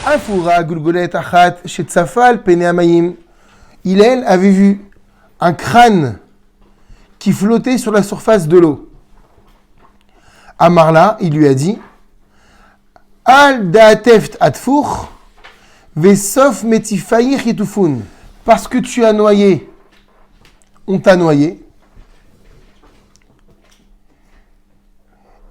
Afura Gulgolet Achat Shetzafal Peneamayim. Hillel avait vu un crâne qui flottait sur la surface de l'eau. Amarla, il lui a dit Al Daateft Atfour Vesof Metifayir Hitufun. Parce que tu as noyé, on t'a noyé.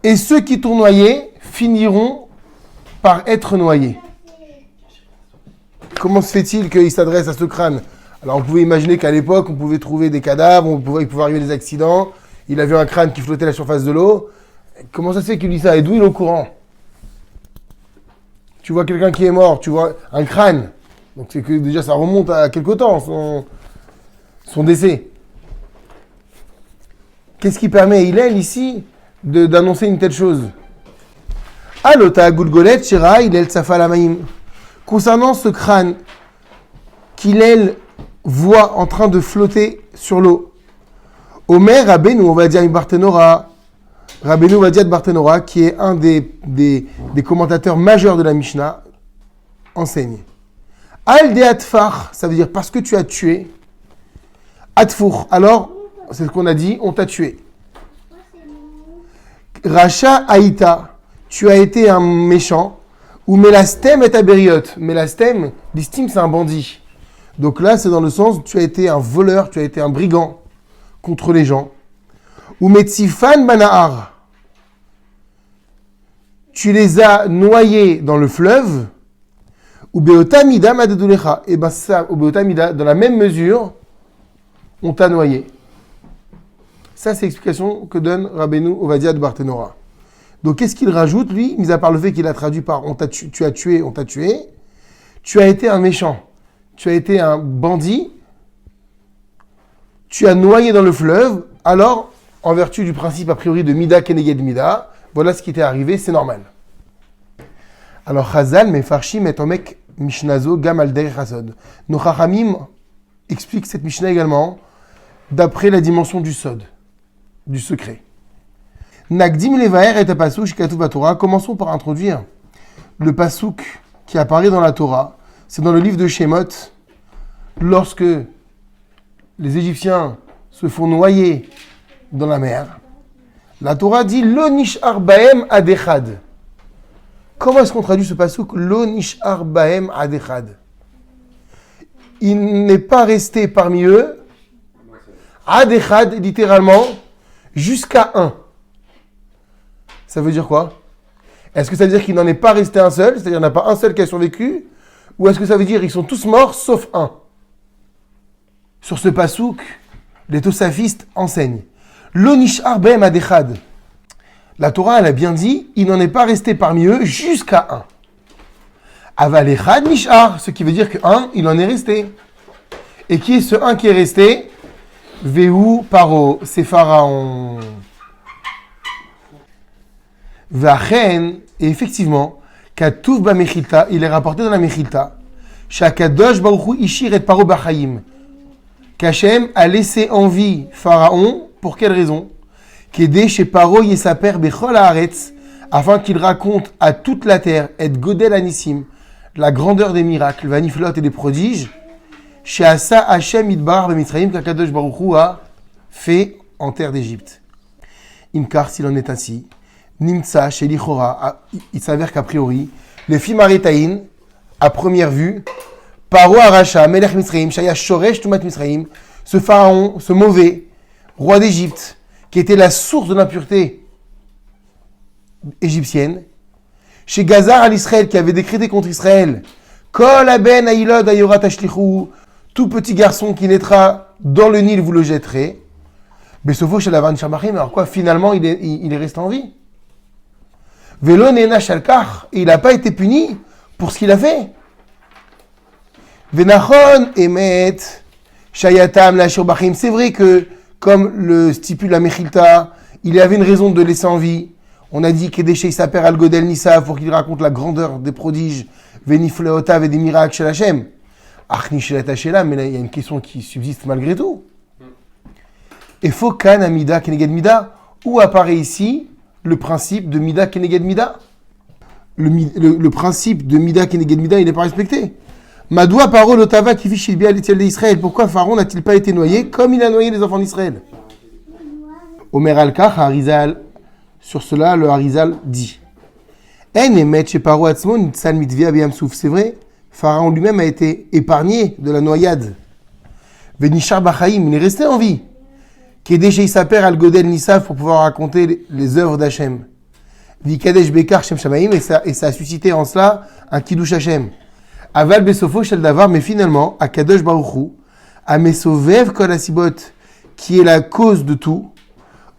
Et ceux qui t'ont noyé finiront par être noyés. Comment se fait-il qu'il s'adresse à ce crâne ? Alors on pouvait imaginer qu'à l'époque, on pouvait trouver des cadavres, il pouvait arriver des accidents. Il a vu un crâne qui flottait à la surface de l'eau. Comment ça se fait qu'il dit ça ? Et d'où il est au courant ? Tu vois quelqu'un qui est mort, tu vois un crâne. Donc c'est que déjà ça remonte à quelque temps, son décès. Qu'est-ce qui permet à Hillel ici d'annoncer une telle chose ? Alota Gulgolet Shira Hillel Tzafal Hamayim. Concernant ce crâne qu'Hillel voit en train de flotter sur l'eau, Omer Rabbeinu Ovadia Barthénora, Rabbeinu Ovadia de Barthénora, qui est un des commentateurs majeurs de la Mishnah, enseigne. Al de Atfar, ça veut dire parce que tu as tué. Atfour, alors, c'est ce qu'on a dit, on t'a tué. Racha Aïta, tu as été un méchant. Ou Mélastem est abériot. Mélastem, l'istime, c'est un bandit. Donc là, c'est dans le sens, tu as été un voleur, tu as été un brigand contre les gens. Ou Metzifan Banahar, tu les as noyés dans le fleuve. Ou Beotamida Madedulecha. Et bien ça, ou Beotamida, dans la même mesure, on t'a noyé. Ça, c'est l'explication que donne Rabbeinu Ovadia de Barthénora. Donc, qu'est-ce qu'il rajoute, lui, mis à part le fait qu'il a traduit par tu as tué, on t'a tué, tu as été un méchant, tu as été un bandit, tu as noyé dans le fleuve, alors, en vertu du principe a priori de Mida Keneged Mida, voilà ce qui t'est arrivé, c'est normal. Alors, Chazal, Mefarshim et Omek Mishnazo, Gam al Derech Hasod. Nos Chachamim expliquent cette Mishnah également d'après la dimension du Sod, du secret. Nagdim levaer et pasuk katuv Torah. Commençons par introduire le pasuk qui apparaît dans la Torah. C'est dans le livre de Shemot, lorsque les Égyptiens se font noyer dans la mer. La Torah dit Lo nishar bahem adechad. Comment est-ce qu'on traduit ce pasuk Lo nishar bahem adechad? Il n'est pas resté parmi eux adechad, littéralement, jusqu'à un. Ça veut dire quoi ? Est-ce que ça veut dire qu'il n'en est pas resté un seul, c'est-à-dire qu'il n'y en a pas un seul qui a survécu, ou est-ce que ça veut dire qu'ils sont tous morts sauf un ? Sur ce pasouk, les tosafistes enseignent Lo nishar behem adechad. La Torah, elle a bien dit, il n'en est pas resté parmi eux jusqu'à un. Aval echad nishar, ce qui veut dire que un, il en est resté. Et qui est ce un qui est resté ? Vehu paro, c'est Pharaon. Vachen, et effectivement, Katuv ba Mechilta, il est rapporté dans la Mechilta, Shakadosh Baruchu Ishir et Paro Bachayim, qu'Hachem a laissé en vie Pharaon, pour quelle raison ? Qu'aider chez Paro Yesaper Bechol Haaretz, afin qu'il raconte à toute la terre, et Godel Anissim, la grandeur des miracles, Vaniflot et des prodiges, chez Asa Hachem Idbar Bemitzrayim, qu'Akadosh Baruchu a fait en terre d'Égypte. Imkar, s'il en est ainsi, Nimtsa, chez Lichora, il s'avère qu'a priori, les Fimaretaïn, à première vue, Paro Aracha, Melech Mitzrayim, Shaya Shoresh Tumat Mitzrayim, ce pharaon, ce mauvais roi d'Égypte, qui était la source de l'impureté égyptienne, chez Gazar al-Israël, qui avait décrété contre Israël, Kol Aben Aïlod Ayorat Ashlichou, tout petit garçon qui naîtra dans le Nil, vous le jetterez. Besofo Shalavan Shamachim, alors quoi, finalement, il est resté en vie. Velo Nena Shalkar, et il n'a pas été puni pour ce qu'il a fait. Venachon Emet Shayatam Lashur Bachim, c'est vrai que, comme le stipule la Mechilta, il avait une raison de laisser en vie. On a dit qu'Edeshe Saper Al Godel Nissa pour qu'il raconte la grandeur des prodiges, Venifleotav et des miracles chez Hachem. Achni Shelat Hashela, mais là il y a une question qui subsiste malgré tout. Et faut Kan Amida Keneged Mida, où apparaît ici le principe de Mida Keneged Mida. le principe de Mida Keneged Mida, il n'est pas respecté. Madoua paro lotava qui fiche bien l'Étiel d'Israël. Pourquoi Pharaon n'a-t-il pas été noyé comme il a noyé les enfants d'Israël? Omer al-Kach, Harizal, sur cela, le Harizal dit c'est vrai, Pharaon lui-même a été épargné de la noyade. Venishar Bachaim, il est resté en vie. Kedesh Isaper al-Godel Nisav pour pouvoir raconter les œuvres d'Hachem. Vikadesh Bekar Shem Shamaim, et ça a suscité en cela un Kiddush Hachem. Aval Besofo Shel Davar, mais finalement, à Kadosh Baruchu, à Mesovev Kol Asibot, qui est la cause de tout,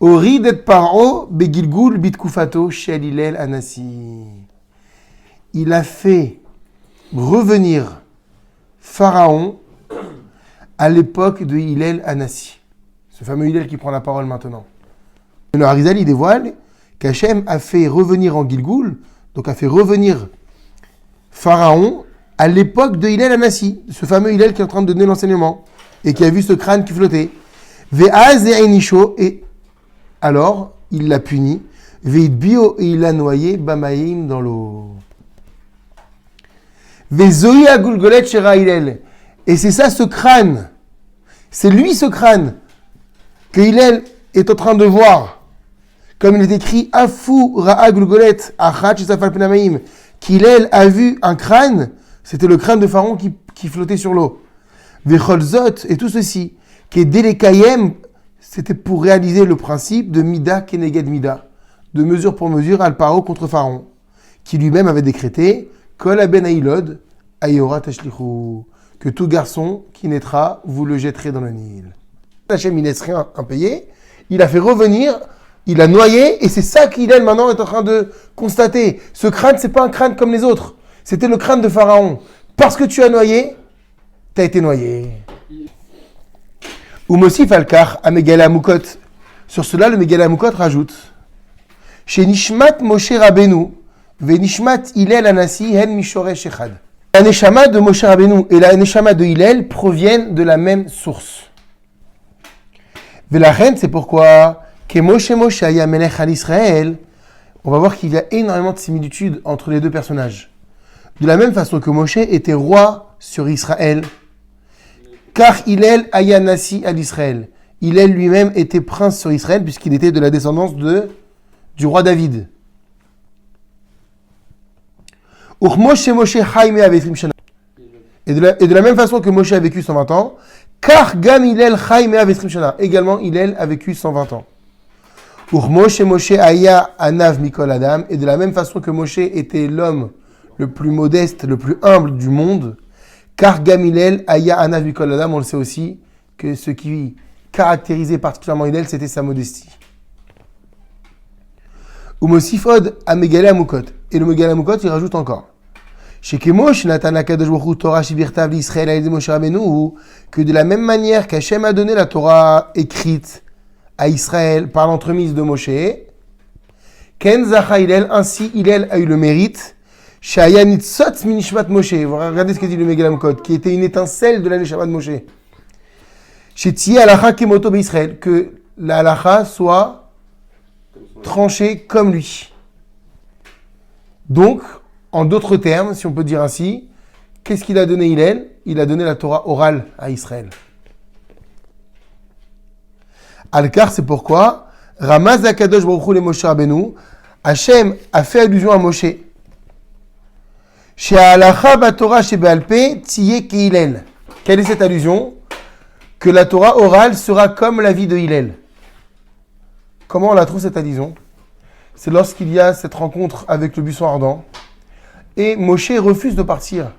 Ori det Paro Begilgul Bitkufato Shel Hillel Anassi. Il a fait revenir Pharaon à l'époque de Hillel Anassi. Ce fameux Hillel qui prend la parole maintenant. Le Harizal, il dévoile qu'Hachem a fait revenir en Gilgul, donc a fait revenir Pharaon à l'époque de Hillel Anassi, ce fameux Hillel qui est en train de donner l'enseignement et qui a vu ce crâne qui flottait. Ve'az e'enisho, et alors il l'a puni. Ve'idbio, et il l'a noyé, bamaïm, dans l'eau. Ve'zoi agulgolet shera Hillel, et c'est ça ce crâne, c'est lui ce crâne que Hillel est en train de voir, comme il est écrit Afu ra'a gulgolet achat safal penamaim, qu'Hillel a vu un crâne. C'était le crâne de Pharaon qui flottait sur l'eau. Vecholzot, et tout ceci, qui est Delekayem, c'était pour réaliser le principe de Mida Keneged Mida, de mesure pour mesure, Al-Paro contre Pharaon, qui lui-même avait décrété Kol aben Ailod, Ayora Tashlichu, que tout garçon qui naîtra, vous le jetterez dans le Nil. Hachem, il ne laisse rien impayé, il a fait revenir, il a noyé, et c'est ça qu'Hillel maintenant est en train de constater. Ce crâne, c'est pas un crâne comme les autres. C'était le crâne de Pharaon. Parce que tu as noyé, tu as été noyé. Ou Mosif Alkar, à Megala Amukot. Sur cela, le Megala Amukot rajoute chez Nishmat Moshe Rabbeinu, ve Nishmat Hillel Anassi, hen Mishoresh Echad. La Neshama de Moshe Rabbeinu et la Neshama de Hillel proviennent de la même source. Velachen, c'est pourquoi, que Moshe Aya Melech al Israël, on va voir qu'il y a énormément de similitudes entre les deux personnages. De la même façon que Moshe était roi sur Israël, car Hillel aya nasi à l'Israël. Hillel lui-même était prince sur Israël, puisqu'il était de la descendance du roi David. Et de la même façon que Moshe a vécu 120 ans, car Gam Hillel Chaim Avetrim Shana, également Hillel a vécu 120 ans. Moshe aya anav mikol adam, et de la même façon que Moshe était l'homme le plus modeste, le plus humble du monde, car Gamilel, Aya Anav Mikol Adam, on le sait aussi, que ce qui caractérisait particulièrement Hillel, c'était sa modestie. Ou Mosifod a Megale Amukot. Et le Megale Amukot, il rajoute encore. Chez Kemosh, Natan Akadosh Baruch Hu Torah Shibirtav l'Israël Aïd Moshe Rabbeinu, que de la même manière qu'Hachem a donné la Torah écrite à Israël par l'entremise de Moshe, Ken Zacha Hillel, ainsi Hillel a eu le mérite Shaya Nitzot Minishmat Moshe. Regardez ce que dit le Megala Amukot, qui était une étincelle de la Neshama de Moshe. Shetiye Halacha Kemoto Israël, que la Halacha soit tranchée comme lui. Donc, en d'autres termes, si on peut dire ainsi, qu'est-ce qu'il a donné Hillel? Il a donné la Torah orale à Israël. Al-Kar, c'est pourquoi Ramaz Akadosh Baruch Hu le Moshe Rabbeinu, Hachem a fait allusion à Moshe. Chez Halacha Batorah chez Be'alpé, Tziyeh Hillel. Quelle est cette allusion? Que la Torah orale sera comme la vie de Hillel. Comment on la trouve cette allusion? C'est lorsqu'il y a cette rencontre avec le buisson ardent et Moshe refuse de partir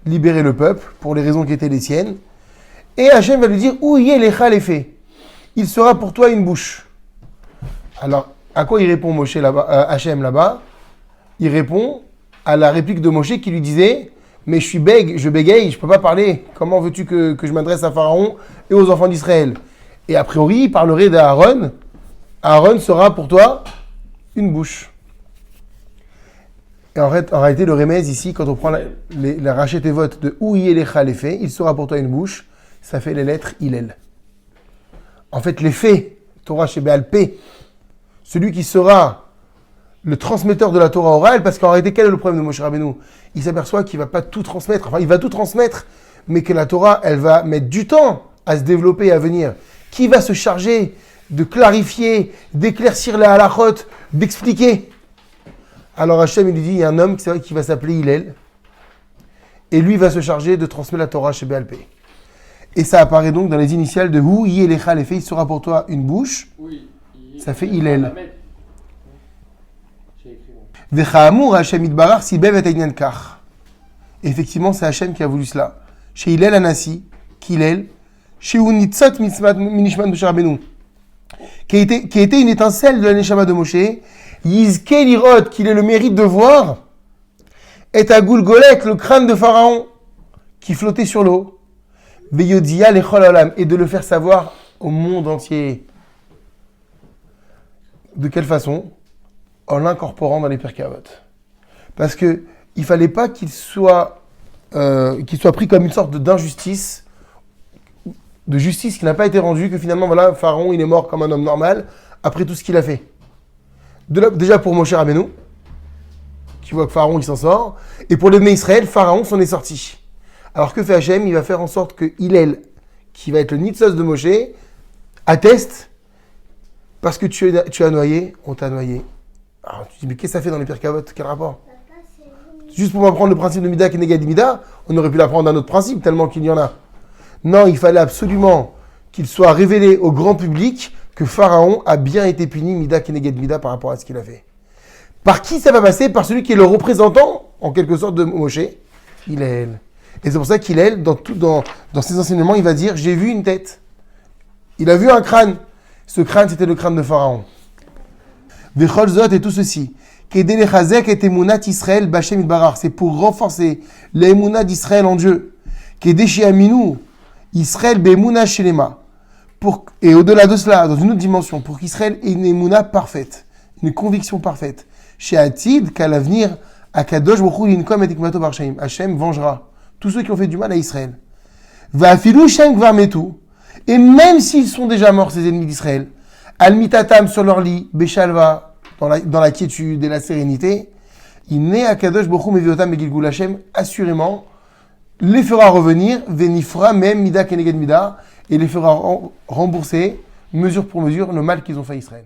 libérer le peuple pour les raisons qui étaient les siennes. Et Hachem va lui dire où y est l'écha l'effet? Il sera pour toi une bouche. Alors, à quoi il répond Moshe là-bas, Hachem là-bas? Il répond à la réplique de Moshe qui lui disait mais je bégaye, je ne peux pas parler. Comment veux-tu que je m'adresse à Pharaon et aux enfants d'Israël? Et a priori, il parlerait d'Aaron. Aaron sera pour toi une bouche. Et en réalité, le remèze ici, quand on prend la rachet et vote de où y est l'écha l'effet, il sera pour toi une bouche, ça fait les lettres Hillel. En fait, l'effet, Torah chez Béalpé, celui qui sera le transmetteur de la Torah orale, parce qu'en réalité, quel est le problème de Moshe Rabbeinu? Il s'aperçoit qu'il ne va pas tout transmettre, enfin il va tout transmettre, mais que la Torah, elle va mettre du temps à se développer et à venir. Qui va se charger de clarifier, d'éclaircir les halachot, d'expliquer? Alors Hachem, il lui dit, il y a un homme qui va s'appeler Hillel, et lui va se charger de transmettre la Torah chez BLP. Et ça apparaît donc dans les initiales de Hu, Yi, Elecha, les faits, il sera pour toi une bouche. Oui. Ça fait Hillel. V'chaamur Hachem itbarach sibev et einyan kach. Effectivement, c'est Hachem qui a voulu cela. Chez Hillel Anassi, qu'Hillel, chez Unitzot Minishman Moshe Rabbeinu, qui a été une étincelle de la Neshama de Moshe, Yizke Lirot, qu'il ait le mérite de voir, et à Gulgolet, le crâne de Pharaon, qui flottait sur l'eau, Veyodia Lechol Olam, et de le faire savoir au monde entier. De quelle façon? En l'incorporant dans les Pirkei Avot. Parce que il fallait pas qu'il soit pris comme une sorte d'injustice, de justice qui n'a pas été rendue, que finalement, voilà, Pharaon, il est mort comme un homme normal, après tout ce qu'il a fait. Déjà pour Moshe Rabbeinu, qui voit que Pharaon, il s'en sort, et pour les Bnei Israël, Pharaon s'en est sorti. Alors que fait Hachem? Il va faire en sorte que Hillel, qui va être le Nitzos de Moshe, atteste, parce que tu as noyé, on t'a noyé. Alors tu te dis, mais qu'est-ce que ça fait dans les Pirkei Avot? Quel rapport? Juste pour m'apprendre le principe de Mida Keneged Mida, on aurait pu l'apprendre d'un autre principe, tellement qu'il y en a. Non, il fallait absolument qu'il soit révélé au grand public que Pharaon a bien été puni Mida Keneged Mida par rapport à ce qu'il a fait. Par qui ça va passer? Par celui qui est le représentant, en quelque sorte, de Moshe, Hillel. Et c'est pour ça qu'Hillel, dans ses enseignements, il va dire, j'ai vu une tête. Il a vu un crâne. Ce crâne, c'était le crâne de Pharaon. Vechol Zot et tout ceci. Kedelechazek et Emunat Israël Bachem Idbarach. C'est pour renforcer l'Emunat d'Israël en Dieu. Kedeshi Aminu Israël Be'emuna Shelema. Et au-delà de cela, dans une autre dimension, pour qu'Israël ait une Emuna parfaite, une conviction parfaite. Chez Atid, qu'à l'avenir, Akadosh Baruch Hu Linkom et Ikmato Barshaim. Hachem vengera tous ceux qui ont fait du mal à Israël. Va'afilu Shem Kvar Metu. Et même s'ils sont déjà morts, ces ennemis d'Israël, Al-Mitatam sur leur lit, Beshalva, dans la quiétude et la sérénité, il naît à Kadosh Bochum et Viotam et Gilgul Hashem, assurément, les fera revenir, Venifra même Mida Keneged Mida, et les fera rembourser, mesure pour mesure, le mal qu'ils ont fait à Israël.